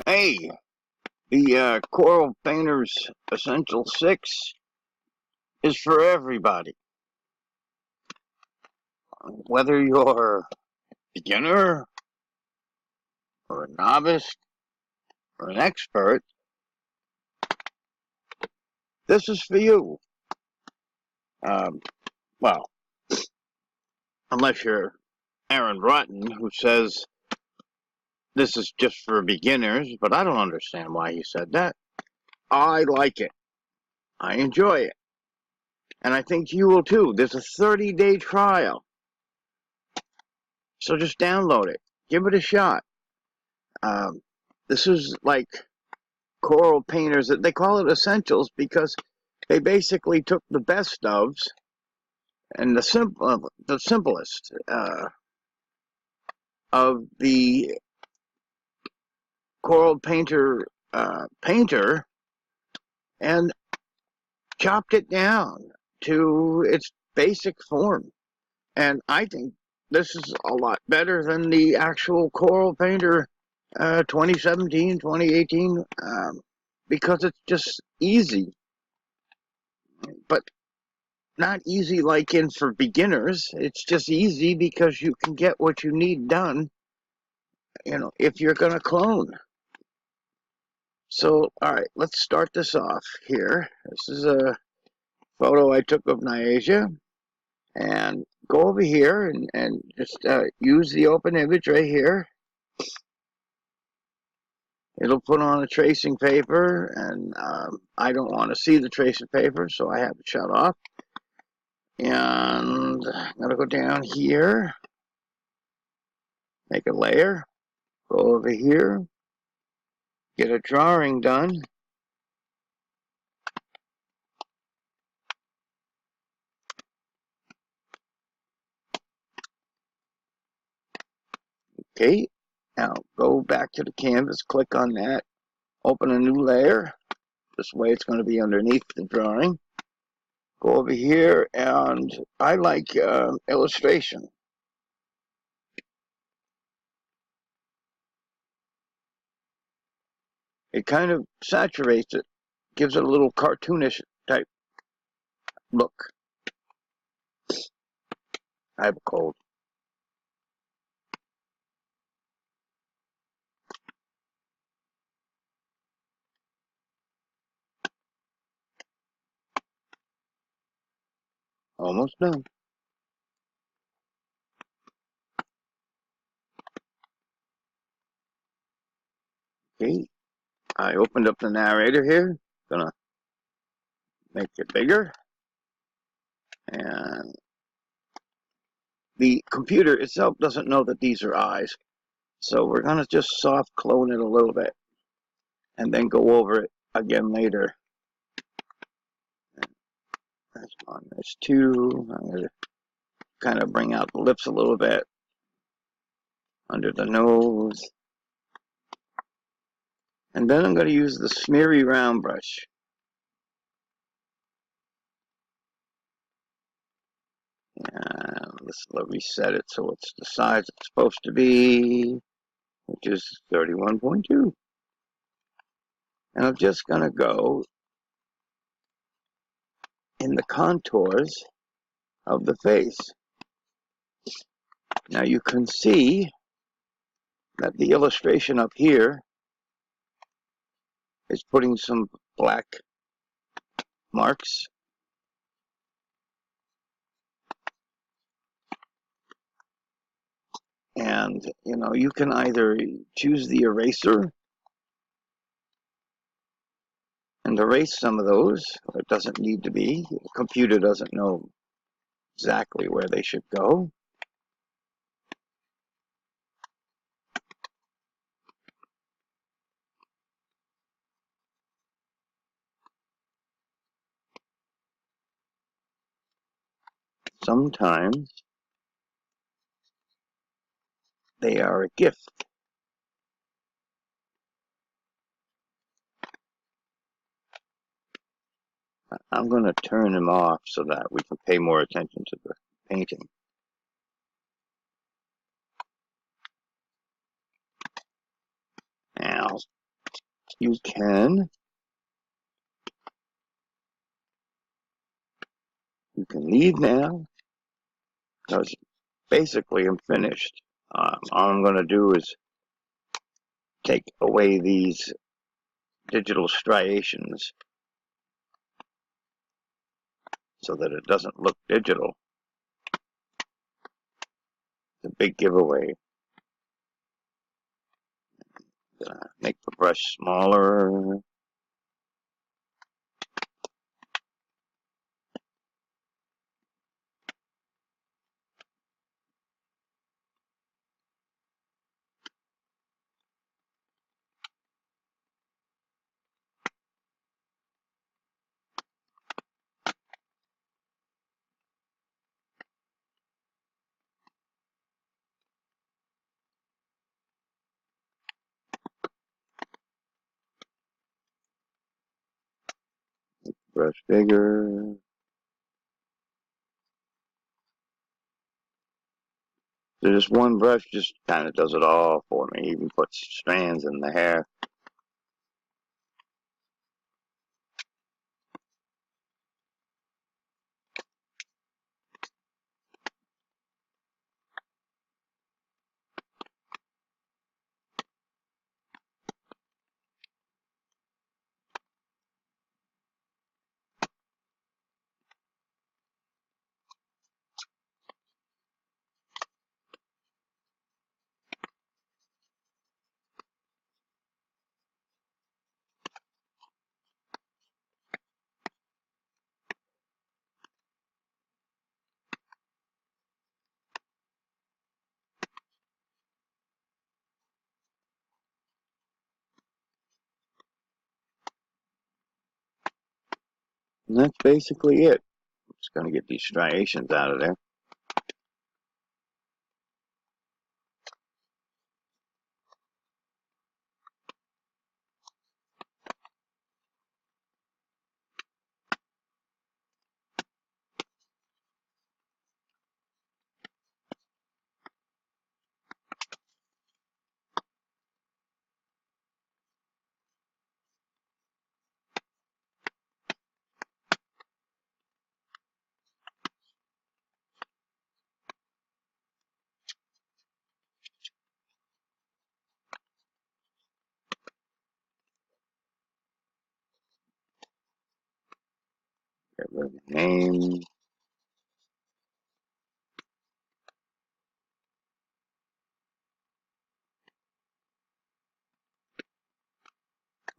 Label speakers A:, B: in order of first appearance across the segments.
A: Hey, the Coral Painter's Essential 6 is for everybody. Whether you're a beginner, or a novice, or an expert, this is for you. Um, well, unless you're Aaron Rutten, who says this is just for beginners, but I don't understand why he said that. I like it. I enjoy it. And I think you will too. There's a 30-day trial. So just download it. Give it a shot. Um, this is like Coral Painters. They call it essentials because they basically took the best ofs and the simplest of the Coral Painter painter and chopped it down to its basic form. And I think this is a lot better than the actual Coral Painter 2017, 2018, because it's just easy. But not easy like in for beginners. It's just easy because you can get what you need done, if you're going to clone. So, all right, let's start this off here. This is a photo I took of Niasia. And go over here and just use the open image right here. It'll put on a tracing paper, and I don't want to see the tracing paper, so I have it shut off. And I'm going to go down here, make a layer, go over here, get a drawing done. Okay, now go back to the canvas, click on that, open a new layer. This way it's going to be underneath the drawing. Go over here, and I like illustration. It kind of saturates it, gives it a little cartoonish type look. I have a cold. Almost done. Okay, I opened up the narrator here. Gonna make it bigger. And the computer itself doesn't know that these are eyes. So we're gonna just soft clone it a little bit and then go over it again later. That's one, that's two. I'm gonna kind of bring out the lips a little bit. Under the nose. And then I'm going to use the smeary round brush. And let's reset it so it's the size it's supposed to be, which is 31.2. And I'm just going to go in the contours of the face. Now you can see that the illustration up here is putting some black marks. And, you can either choose the eraser and erase some of those. It doesn't need to be. The computer doesn't know exactly where they should go. Sometimes they are a gift. I'm going to turn them off so that we can pay more attention to the painting. Now, you can leave now, because basically I'm finished. All I'm going to do is take away these digital striations so that it doesn't look digital. It's a big giveaway. Make the brush smaller. Brush bigger. So this one brush just kind of does it all for me. Even puts strands in the hair. And that's basically it. I'm just going to get these striations out of there. Get rid of the name.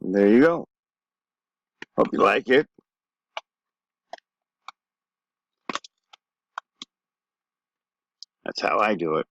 A: And there you go. Hope you like it. That's how I do it.